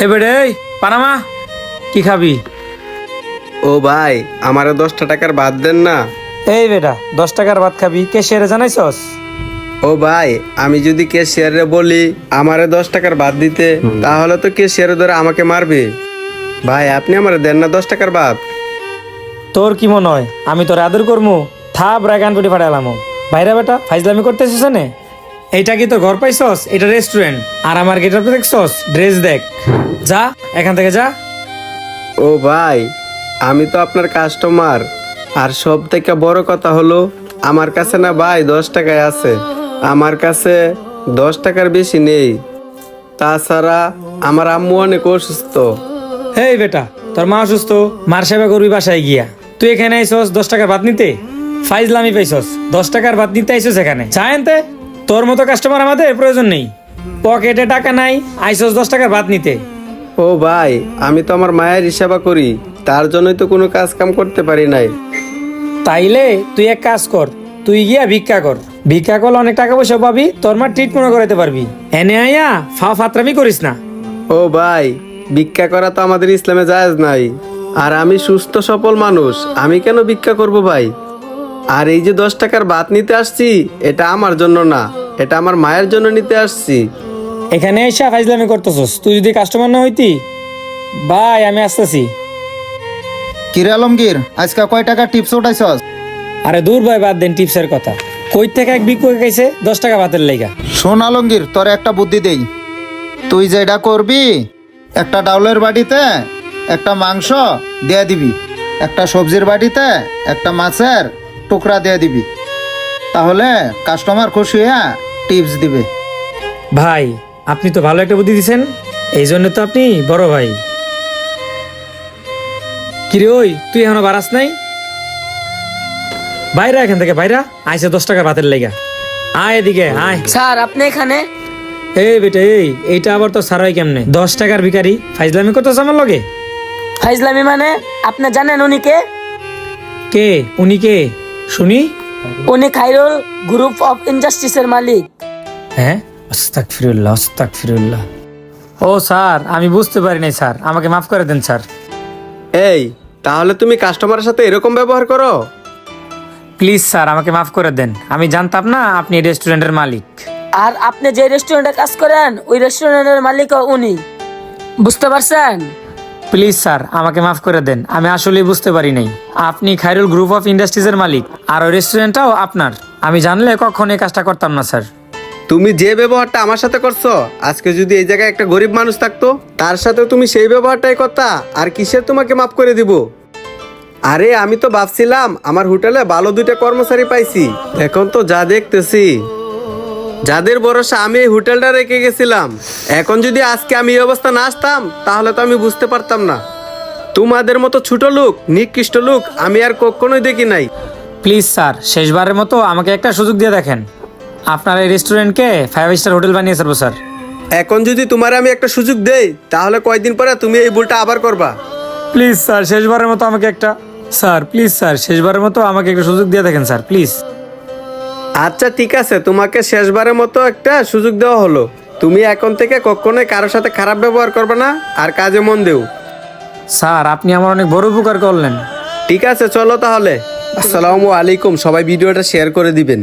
এবারে এই পানামা কি খাবি? ও ভাই, আমারে 10টা টাকার ভাত দেন না। এই বেটা 10 টাকার ভাত খাবি ক্যাশিয়ারে জানাইছস? ও ভাই, আমি যদি ক্যাশিয়ারে বলি আমারে 10 টাকার ভাত দিতে, তাহলে তো ক্যাশিয়ারে ধরে আমাকে মারবে। ভাই আপনি আমারে দেন না 10 টাকার ভাত। তোর কি মনে হয় আমি তোর আদর করমু? থাপ রাগান পেটি ফাটালাম। বাইরে বেটা ফাইজলামি করতেছিস না? এইটা কি তোর ঘর পাইছস? এটা রেস্টুরেন্ট। আর আমার গেট আপে দেখছস? ড্রেস দেখ। যা এখান থেকে যা। ও ভাই, আমি তো আপনার কাস্টমার। আর সব থেকে বড় কথা হলো আমার কাছে না ভাই 10 টাকায় আছে। আমার কাছে 10 টাকার বেশি নেই। তাছাড়া আমার আম্মু অনেক অসুস্থ। এই বেটা তোর মা অসুস্থ, মার সেবা করবি বাসায় গিয়া। তুই এখানে আইছস 10 টাকার ভাত নিতে? ফাইজলামি পাইছস? 10 টাকার ভাত নিতে আইছস এখানে? চাইতে তোর মতো কাস্টমার আমাদের প্রয়োজন নেই। পকেটে টাকা নাই, আইছস 10 টাকার ভাত নিতে। ও ভাই, আমি তো আমার মায়ের সেবা করি, তার জন্যই তো কোনো কাজ কাম করতে পারি নাই। তাইলে তুই এক কাজ কর, তুই গিয়া ভিক্ষা কর। ভিক্ষা করলে অনেক টাকা পয়সা পাবি, তোর মা ট্রিটমেন্ট করাতে পারবি। এনে আইয়া ফাতরামি করিস না। ও ভাই, ভিক্ষা করা তো আমাদের ইসলামে জায়েজ নাই। আর আমি সুস্থ সফল মানুষ, আমি কেন ভিক্ষা করব ভাই? আর এই যে 10 টাকার ভাত নিতে আসছি, এটা আমার জন্য না, এটা আমার মায়ের জন্য নিতে আসছি। এখানে এসে ফাইজলামি করতেছস। তুই যদি কাস্টমার না হইতি, ভাই আমি আসতেছি। কিরে আলমগীর, আজকে কয় টাকা টিপস উঠাইছস? আরে দূর ভাই, বাদ দেন টিপসের কথা। কই থেকে এক ভিক্ষুক খাইছে 10 টাকা ভাতের লাইগা? শোন আলমগীর, তোর একটা বুদ্ধি দেই। তুই যেটা করবি, একটা ডাউলের বাটিতে একটা মাংস দিয়ে দিবি, একটা সবজির বাটিতে একটা মাছের টুকরা দিয়ে দিবি। তাহলে কাস্টমার খুশি হয়ে টিপস দিবে। ভাই আপনি তো ভালো একটা বুদ্ধি দিছেন, এই জন্য তো আপনি বড় ভাই। কিরে ওই, তুই এখনো বাড়াস নাই? বাইরা এখান থেকে, বাইরা। আইসে 10 টাকার ভাতের লাইগা। আয় এদিকে আয়। স্যার আপনি এখানে? এই বেটা এইটা আবার তো সারাই কেমনে? 10 টাকার ভিখারি ফাইজলামি করতেছ আমার লগে? ফাইজলামি মানে? আপনি জানেন উনি কে? কে উনি? কে শুনি? উনি খাইরুল গ্রুপ অফ ইন্ডাস্ট্রিজের মালিক। হ্যাঁ, আস্তাগফিরুল্লাহ আস্তাগফিরুল্লাহ। ও স্যার, আমি বুঝতে পারি নাই স্যার, আমাকে মাফ করে দেন স্যার। এই, তাহলে তুমি কাস্টমারের সাথে এরকম ব্যবহার করো? প্লিজ স্যার আমাকে মাফ করে দেন, আমি জানতাম না আপনি এই রেস্টুরেন্টের মালিক। আর আপনি যে রেস্টুরেন্টে কাজ করেন ওই রেস্টুরেন্টের মালিকও উনি। বুঝতে পারছেন? প্লিজ স্যার আমাকে মাফ করে দেন, আমি আসলেই বুঝতে পারি নাই আপনি খাইরুল গ্রুপ অফ ইন্ডাস্ট্রিজের মালিক, আর ওই রেস্টুরেন্টটাও আপনার। আমি জানলে কখনো এই কাজটা করতাম না স্যার। তুমি যে ব্যবহারটা আমার সাথে করছো, আজকে যদি এই জায়গায় একটা গরিব মানুষ থাকতো, তার সাথে তুমি সেই ব্যবহারটাই করতা, আর কিসের তোমাকে মাফ করে দিব? আরে আমি তো ভাবছিলাম আমার হোটেলে ভালো 2টা কর্মচারী পাইছি, এখন তো যা দেখতেছি, যাদের ভরসা আমি এই হোটেলটা রেখে গেছিলাম, এখন যদি আজকে আমি এই অবস্থা না আসতাম, তাহলে তো আমি বুঝতে পারতাম না। তোমাদের মতো ছোট লোক, নিকৃষ্ট লোক আমি আর কখনোই দেখি নাই। প্লিজ স্যার শেষবারের মতো আমাকে একটা সুযোগ দিয়ে দেখেন, আপনার এই রেস্টুরেন্টকে 5 স্টার হোটেল বানিয়ে ছাড়বো স্যার। এখন যদি তোমার আমি একটা সুযোগ দেই, তাহলে কয়দিন পরে তুমি এই ভুলটা আবার করবা। প্লিজ স্যার শেষবারের মতো আমাকে একটা, স্যার প্লিজ স্যার শেষবারের মতো আমাকে একটা সুযোগ দিয়ে দেখেন স্যার প্লিজ। আচ্ছা ঠিক আছে, তোমাকে শেষবারের মতো একটা সুযোগ দেওয়া হলো। তুমি এখন থেকে কখনোই কারোর সাথে খারাপ ব্যবহার করবে না, আর কাজে মন দেও। স্যার আপনি আমার অনেক বড় উপকার করলেন। ঠিক আছে, চলো তাহলে। আসসালামু আলাইকুম। সবাই ভিডিওটা শেয়ার করে দিবেন।